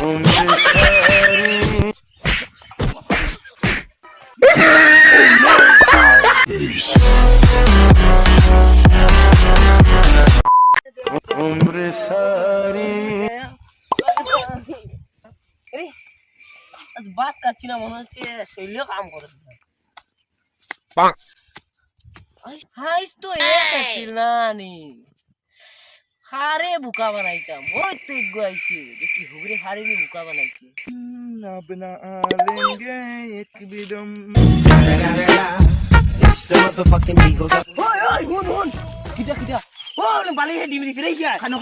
বাদ কাচ্ছি না মনে হচ্ছে শৈলীয় কাম করে হাইস তো নানি হারে বুকা বানাইতাম ওই তো আইছে দেখি হুগরে হারিনি বুকা বানাইছে अपना लेंगे एक भी दम ওই ওই হুন হুন কিটা কিটা ও বালি হে ডিমরি ফিরে যা খানো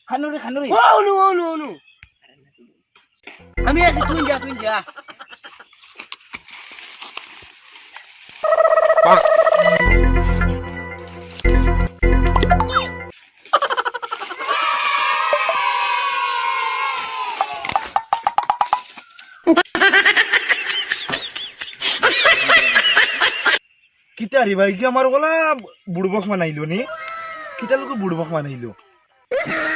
খানো রে ও নো আমি আছি তুই যা কিতা রে ভাই কি আমার গলা বুড়বক মানাইলো নি কিতা লোক বুড়বক মানাইলো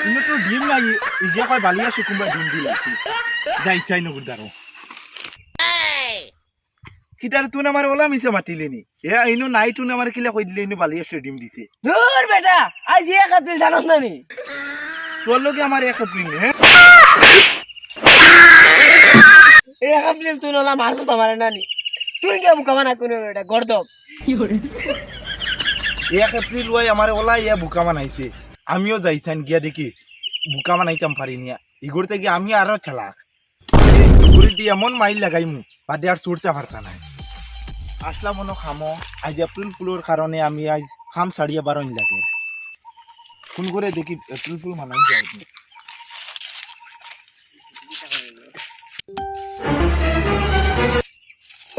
ইনো তো ডিম নাই ইগিয়া কয় বালিয়া সুকুম্বা ডিম দিল আছে যাই চাই নগুদারো কিতার তুই আমার ওলা মিছে মাতিলে নি এ ইনো নাই তুই আমার কিলা কই দিলে ইনো বালিয়া সে ডিম দিছে ধুর বেটা আজ এক এপ্রিল জানোস না নি তোর লগে আমার এক এপ্রিল হ্যাঁ এক এপ্রিল তুই নলা মারছো তোমারে নানি তুই কে বুকা বানা কোন বেটা গর্দব এক এপ্রিল ওই আমার ওলা ইয়া বুকা বানাইছে আমিও যাইছান গিয়া দেখি বুকা বানাইতাম পারি নিয়া ইগোর থেকে আমি আরো চালাক ইগোর দিয়ে এমন মাইল লাগাইমু বাদে আর ছুটতে পারতা নাই আসলাম মনে খামো আজ এপ্রিল ফুলের কারণে আমি আজ খাম সাড়িয়ে বারোই লাগে ফোন করে দেখি এপ্রিল ফুল মানাই যায়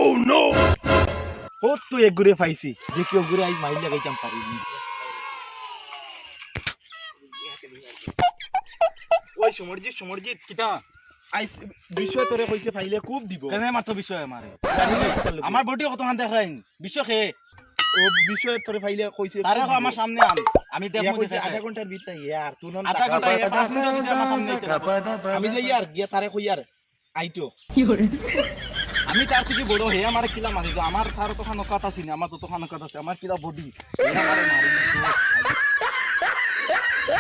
ও নো ও তো এক ঘুরে পাইছি দেখি ও ঘুরে আজ মাইল লাগাইতাম পারিনি ওই সমরজিৎ কিটা আইস বিষয় তোরে কইছে ফাইলে খুব দিব কেনে মাত্র বিষয় আমারে আমার বডি কত খান দেখাইন বিষয় খে ও বিষয় তোরে ফাইলে কইছে তারে আমার সামনে আন আমি দেখব কইছে আধা ঘন্টার ভিতরে ইয়ার তুই নন আধা ঘন্টা 5 মিনিট ভিতরে আমার সামনে আইতে আমি যাই ইয়ার গিয়া তারে কই ইয়ার আইতো আমি তার থেকে বড় হে আমারে কিলা মারি আমার তার তো খান কথা আছে আমার তো খান কথা আছে আমার কিলা বডি আমারে মারি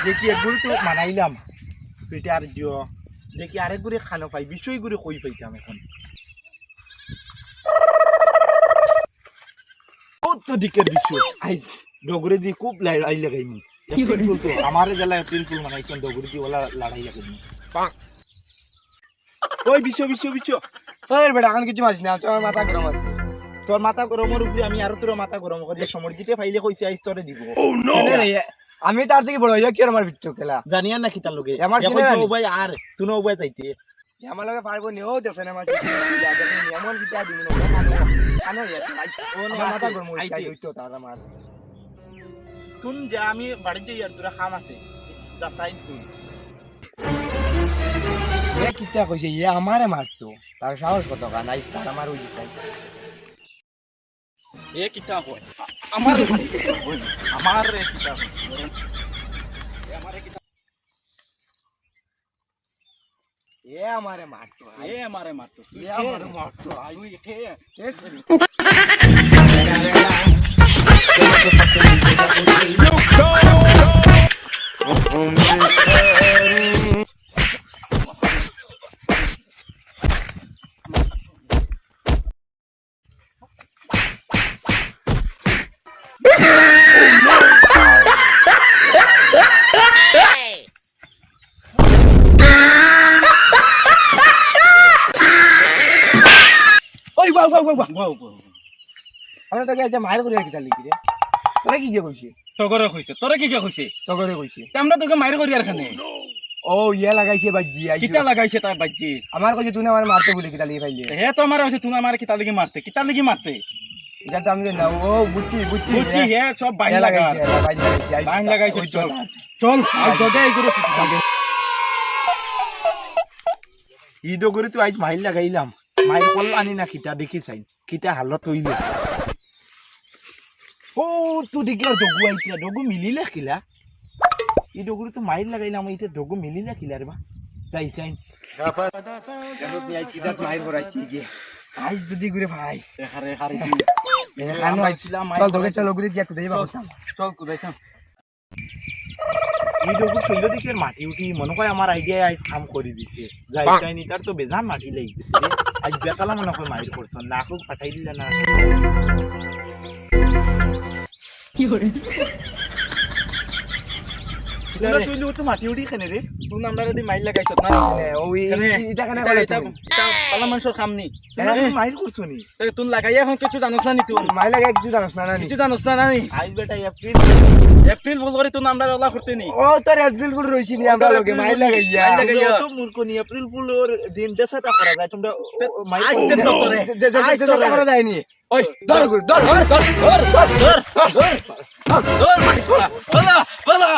দেখি একগুলো তো মানাইলাম পেটে আর দিও দেখি আরেক গুড়ে খানো পাই বিষয় গুড়ে কই পাইতাম এখন কত দিকের বিষয় আইস ডগরে দি খুব লড়াই লাগাইমু তো আমারে জেলা এপ্রিল ফুল মানাইছেন ডগরে দি ওলা লড়াই লাগাইমু ওই বিষয় ওই বেটা এখন কিছু মারিস না তোর মাথা গরম আছে তোর মাথা গরমের উপরে আমি আরো তোর মাথা গরম করি সমরজিতে ফাইলে কইছে আইস তোরে দিব আমি তার থেকে বড় হইয়া কি আমার ভিতর খেলা জানিয়া না খিতার লগে আমার ও ভাই আর তুই ও ভাই তাইতে আমার লগে পারবো নি ও দেখছ না আমার এমন কিটা দিন না কানো ইয়া মাথা গরম হইছে হইতো তার আমার তুই যা আমি বাড়িতে যাই আর তোরা খাম আছে যা সাইন তুই এ কিটা কইছে ইয়া আমারে মারতো তার সাহস কত গানাই তার আমার ওই দিতাই এ কিতা হয় আমার আমার কিতা হয় এ আমারে মারতো আই হে আমরা তোকে আজ মায়ের করে কিটা লিখি রে তোরা কি কইছিস তগরে কইছে তোরে কি কইছে তগরে কইছে আমরা তোকে মাইর করি আর খানে ও ইয়া লাগাইছে বাজি কিতা লাগাইছে তার বাজ্জি আমার কইছে তুই আমার মারতে বলে কিটা লিখে ফাইলে হে তো আমার আছে তুমি আমার কিতা লাগি মারতে এটা তো আমি না ও বুঝছি হে সব বাইন লাগাইছে বাইন লাগাইছে চল আজ দদে এই করে ইদো করে তুই আজ মাইল লাগাইলাম মাইল কল আনি না কিটা দেখি চাই কিটা হালত হইল ও তুই দেখি ডগু আইতিয়া ডগু মিলিলে কিলা এই ডগুরি তো মাইল লাগাইলাম এইতে ডগু মিলিলা কিলার বা যাইছাই কিদাত মাইর করাইছি গিয়ে আইস যদি ঘুরে ভাই এখানে হারি এখানে ছিলাম চল তোকে চল ঘুরে গিয়ে একটু দেবা করতাম চল কুদাইতাম এই ডগু সুন্দর দিকে মাটি উঠি মনে হয় আমার আইডিয়া আইস কাম করে দিছে যাইছাই নি তার তো বেজান মাটি লাগিছে রে আজ বেতালা মনে হয় মাইর করছ না খুব পাঠাই দিলা না তুই তো মাটি উঠি কেনে রে তুই আমরা যদি মাইল লাগাইছ না ওই এখানে এটা কেন এটা পালা মানুষের কাম নি মাইর করছ নি তুই লাগাই এখন কিছু জানোস না নি তুই মাই লাগে কিছু জানোস না না কিছু জানোস না নি আইজ বেটা এপ্রিল এপ্রিল বল করে তুই আমরা ওলা করতে নি ও তোর এপ্রিল গুলো রইছি নি আমরা লগে মাই লাগাইয়া মাইল লাগাইয়া। তো মূর্খ নি এপ্রিল ফুলের দিন দেশাটা করা যায় তোমরা মাইর আজকে তো তোরে যেটা করা যায়নি ওই ধর ঘুরে ধর মাটি খোলা বলা বলা